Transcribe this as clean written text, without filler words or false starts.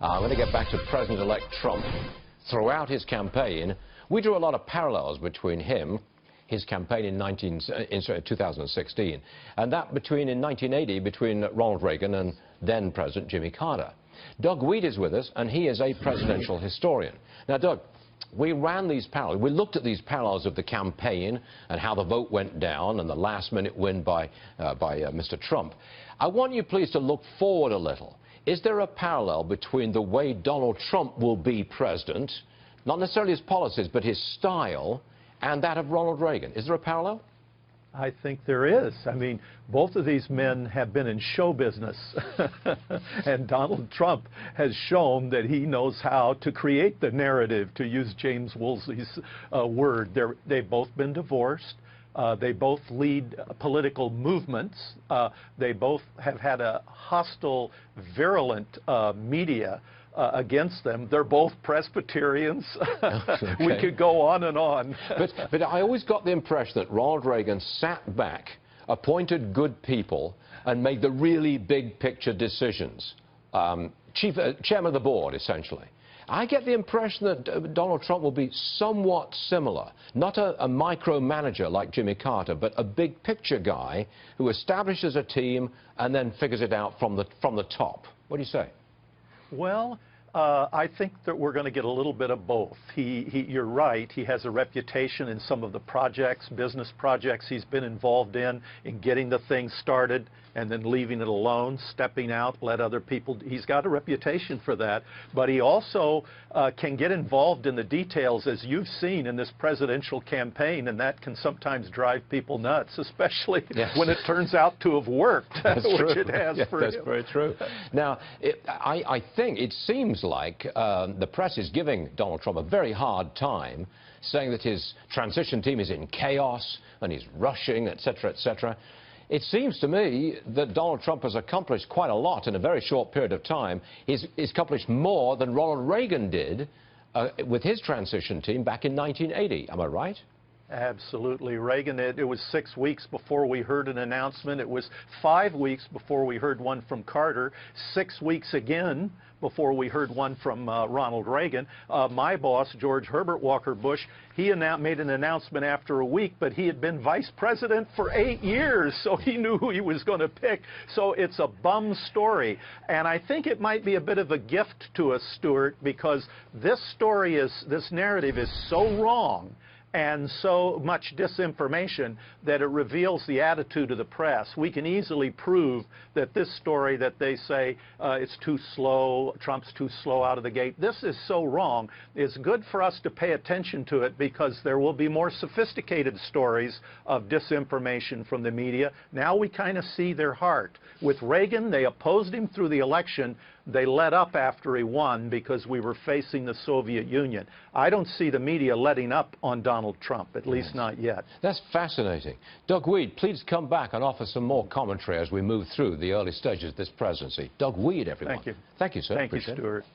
I'm going to get back to President-elect Trump. Throughout his campaign, we drew a lot of parallels between him, his campaign in 2016, and that in 1980 between Ronald Reagan and then President Jimmy Carter. Doug Wead is with us, and he is a presidential historian. Now, Doug, we ran these parallels. We looked at these parallels of the campaign and how the vote went down and the last-minute win by Mr. Trump. I want you, please, to look forward a little. Is there a parallel between the way Donald Trump will be president, not necessarily his policies, but his style, and that of Ronald Reagan? Is there a parallel? I think there is. I mean, both of these men have been in show business. And Donald Trump has shown that he knows how to create the narrative, to use James Woolsey's word. They've both been divorced. They both lead political movements. They both have had a hostile, virulent media against them. They're both Presbyterians. Okay. We could go on and on. But I always got the impression that Ronald Reagan sat back, appointed good people, and made the really big picture decisions. Chairman of the board, essentially. I get the impression that Donald Trump will be somewhat similar. Not a micromanager like Jimmy Carter, but a big picture guy who establishes a team and then figures it out from the top. What do you say? Well, I think that we're going to get a little bit of both. You're right. He has a reputation in some of the projects, business projects he's been involved in getting the thing started and then leaving it alone, stepping out, let other people. He's got a reputation for that. But he also can get involved in the details, as you've seen in this presidential campaign, and that can sometimes drive people nuts, especially when it turns out to have worked, which it has for him. That's very true. Now, I think it seems like the press is giving Donald Trump a very hard time, saying that his transition team is in chaos and he's rushing, etc., etc. It seems to me that Donald Trump has accomplished quite a lot in a very short period of time. He's accomplished more than Ronald Reagan did with his transition team back in 1980. Am I right? Absolutely. Reagan, it was 6 weeks before we heard an announcement. It was 5 weeks before we heard one from Carter, 6 weeks again before we heard one from Ronald Reagan. My boss, George Herbert Walker Bush, he made an announcement after a week, but he had been vice president for 8 years, so he knew who he was going to pick. So it's a bum story. And I think it might be a bit of a gift to us, Stuart, because this narrative is so wrong and so much disinformation that it reveals the attitude of the press. We can easily prove that this story that they say it's too slow, Trump's too slow out of the gate, this is so wrong. It's good for us to pay attention to it because there will be more sophisticated stories of disinformation from the media. Now we kind of see their heart. With Reagan, they opposed him through the election. They let up after he won because we were facing the Soviet Union. I don't see the media letting up on Donald Trump, at least not yet. That's fascinating. Doug Wead, please come back and offer some more commentary as we move through the early stages of this presidency. Doug Wead, everyone. Thank you. Thank you, sir. Thank you, Stuart.